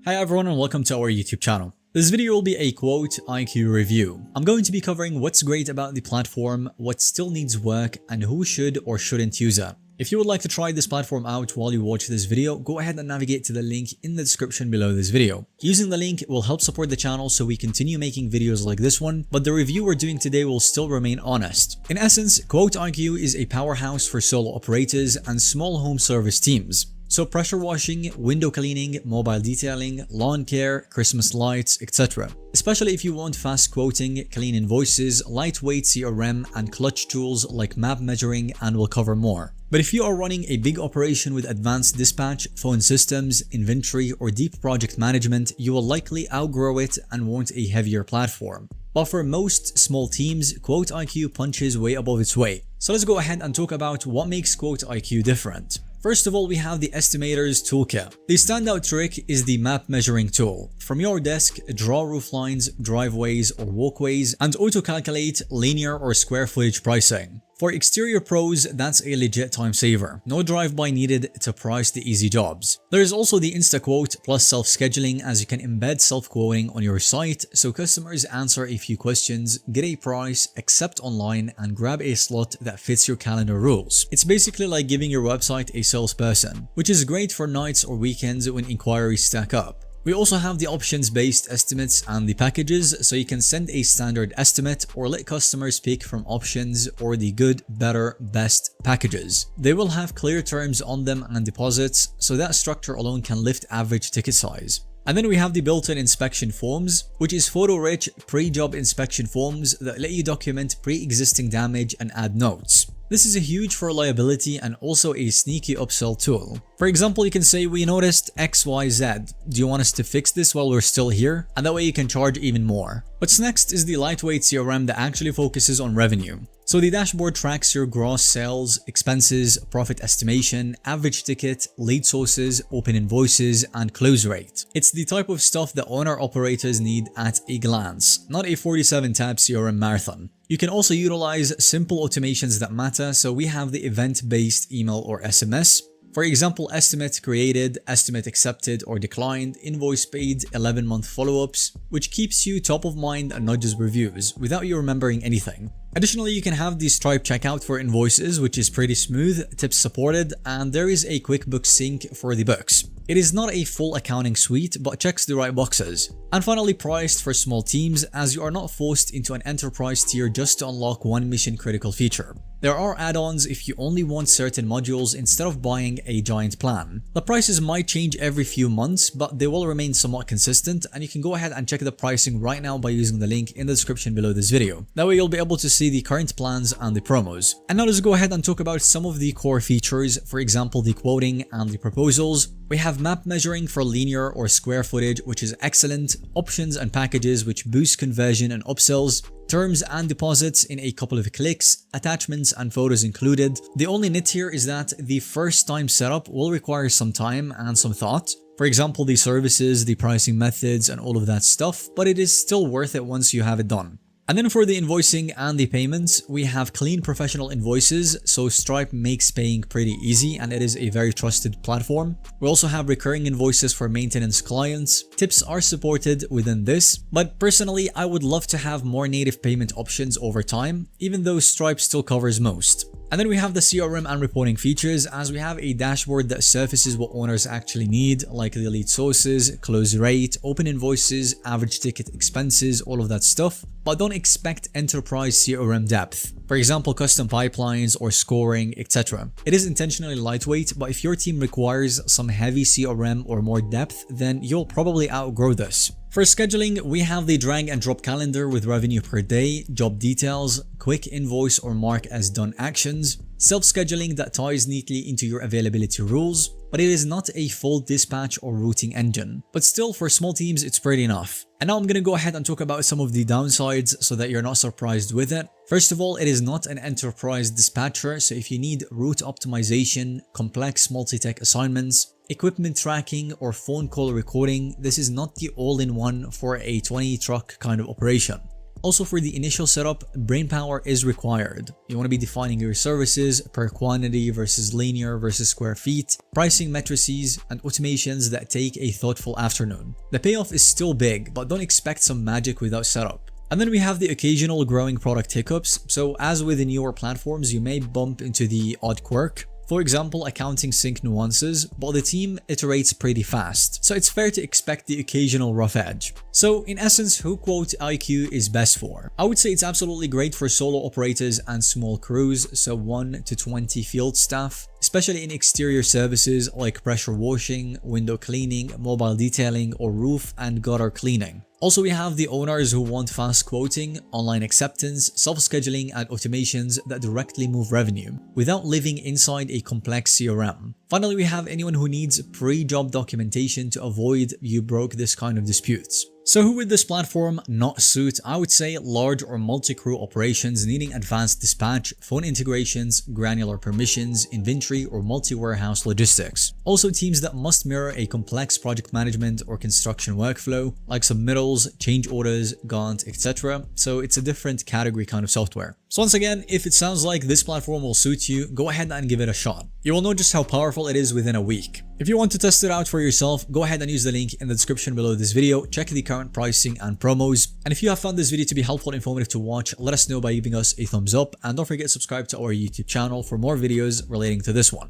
Hi everyone and welcome to our YouTube channel. This video will be a QuoteIQ review. I'm going to be covering what's great about the platform, what still needs work, and who should or shouldn't use it. If you would like to try this platform out while you watch this video, go ahead and navigate to the link in the description below this video. Using the link will help support the channel so we continue making videos like this one, but the review we're doing today will still remain honest. In essence, QuoteIQ is a powerhouse for solo operators and small home service teams. So pressure washing, window cleaning, mobile detailing, lawn care, Christmas lights, etc. Especially if you want fast quoting, clean invoices, lightweight CRM, and clutch tools like map measuring, and we'll cover more. But if you are running a big operation with advanced dispatch, phone systems, inventory, or deep project management, you will likely outgrow it and want a heavier platform. But for most small teams, QuoteIQ punches way above its weight. So let's go ahead and talk about what makes QuoteIQ different. First of all, we have the Estimator's Toolkit. The standout trick is the map measuring tool. From your desk, draw roof lines, driveways, or walkways, and auto-calculate linear or square footage pricing. For exterior pros, that's a legit time saver. No drive-by needed to price the easy jobs. There is also the InstaQuote plus self-scheduling, as you can embed self-quoting on your site so customers answer a few questions, get a price, accept online, and grab a slot that fits your calendar rules. It's basically like giving your website a salesperson, which is great for nights or weekends when inquiries stack up. We also have the options-based estimates and the packages, so you can send a standard estimate or let customers pick from options or the good, better, best packages. They will have clear terms on them and deposits, so that structure alone can lift average ticket size. And then we have the built-in inspection forms, which is photo-rich pre-job inspection forms that let you document pre-existing damage and add notes. This is a huge for reliability and also a sneaky upsell tool. For example, you can say, we noticed XYZ. Do you want us to fix this while we're still here? And that way you can charge even more. What's next is the lightweight CRM that actually focuses on revenue. So the dashboard tracks your gross sales, expenses, profit estimation, average ticket, lead sources, open invoices, and close rate. It's the type of stuff that owner-operators need at a glance, not a 47-tab CRM marathon. You can also utilize simple automations that matter, so we have the event-based email or SMS. For example, estimate created, estimate accepted or declined, invoice paid, 11-month follow-ups, which keeps you top of mind and not just reviews, without you remembering anything. Additionally, you can have the Stripe checkout for invoices, which is pretty smooth, tips supported, and there is a QuickBooks sync for the books. It is not a full accounting suite, but checks the right boxes. And finally, priced for small teams, as you are not forced into an enterprise tier just to unlock one mission-critical feature. There are add-ons if you only want certain modules instead of buying a giant plan. The prices might change every few months, but they will remain somewhat consistent, and you can go ahead and check the pricing right now by using the link in the description below this video. That way you'll be able to see the current plans and the promos. And now let's go ahead and talk about some of the core features, for example the quoting and the proposals. We have map measuring for linear or square footage, which is excellent, options and packages which boost conversion and upsells, terms and deposits in a couple of clicks, attachments and photos included. The only nit here is that the first time setup will require some time and some thought. For example, the services, the pricing methods and all of that stuff, but it is still worth it once you have it done. And then for the invoicing and the payments, we have clean professional invoices, so Stripe makes paying pretty easy and it is a very trusted platform. We also have recurring invoices for maintenance clients. Tips are supported within this, but personally I would love to have more native payment options over time, even though Stripe still covers most. And then we have the CRM and reporting features, as we have a dashboard that surfaces what owners actually need, like the lead sources, close rate, open invoices, average ticket expenses, all of that stuff. But don't expect enterprise CRM depth. For example, custom pipelines or scoring, etc. It is intentionally lightweight, but if your team requires some heavy CRM or more depth, then you'll probably outgrow this. For scheduling, we have the drag and drop calendar with revenue per day, job details, quick invoice or mark as done actions, self-scheduling that ties neatly into your availability rules, but it is not a full dispatch or routing engine. But still, for small teams, it's pretty enough. And now I'm going to go ahead and talk about some of the downsides so that you're not surprised with it. First of all, it is not an enterprise dispatcher, so if you need route optimization, complex multi-tech assignments, equipment tracking, or phone call recording, this is not the all-in-one for a 20 truck kind of operation. Also, for the initial setup, brainpower is required. You want to be defining your services per quantity versus linear versus square feet, pricing matrices, and automations that take a thoughtful afternoon. The payoff is still big, but don't expect some magic without setup. And then we have the occasional growing product hiccups. So as with the newer platforms, you may bump into the odd quirk. For example, accounting sync nuances, but the team iterates pretty fast, so it's fair to expect the occasional rough edge. So in essence, who QuoteIQ is best for? I would say it's absolutely great for solo operators and small crews, so 1 to 20 field staff, especially in exterior services like pressure washing, window cleaning, mobile detailing, or roof and gutter cleaning. Also, we have the owners who want fast quoting, online acceptance, self-scheduling, and automations that directly move revenue without living inside a complex CRM. Finally, we have anyone who needs pre-job documentation to avoid "you broke this" kind of disputes. So who would this platform not suit? I would say large or multi-crew operations needing advanced dispatch, phone integrations, granular permissions, inventory, or multi-warehouse logistics. Also, teams that must mirror a complex project management or construction workflow, like submittals, change orders, Gantt, etc. So it's a different category kind of software. So once again, if it sounds like this platform will suit you, go ahead and give it a shot. You will know just how powerful it is within a week. If you want to test it out for yourself, go ahead and use the link in the description below this video. Check the current pricing and promos. And if you have found this video to be helpful and informative to watch, let us know by giving us a thumbs up, and don't forget to subscribe to our YouTube channel for more videos relating to this one.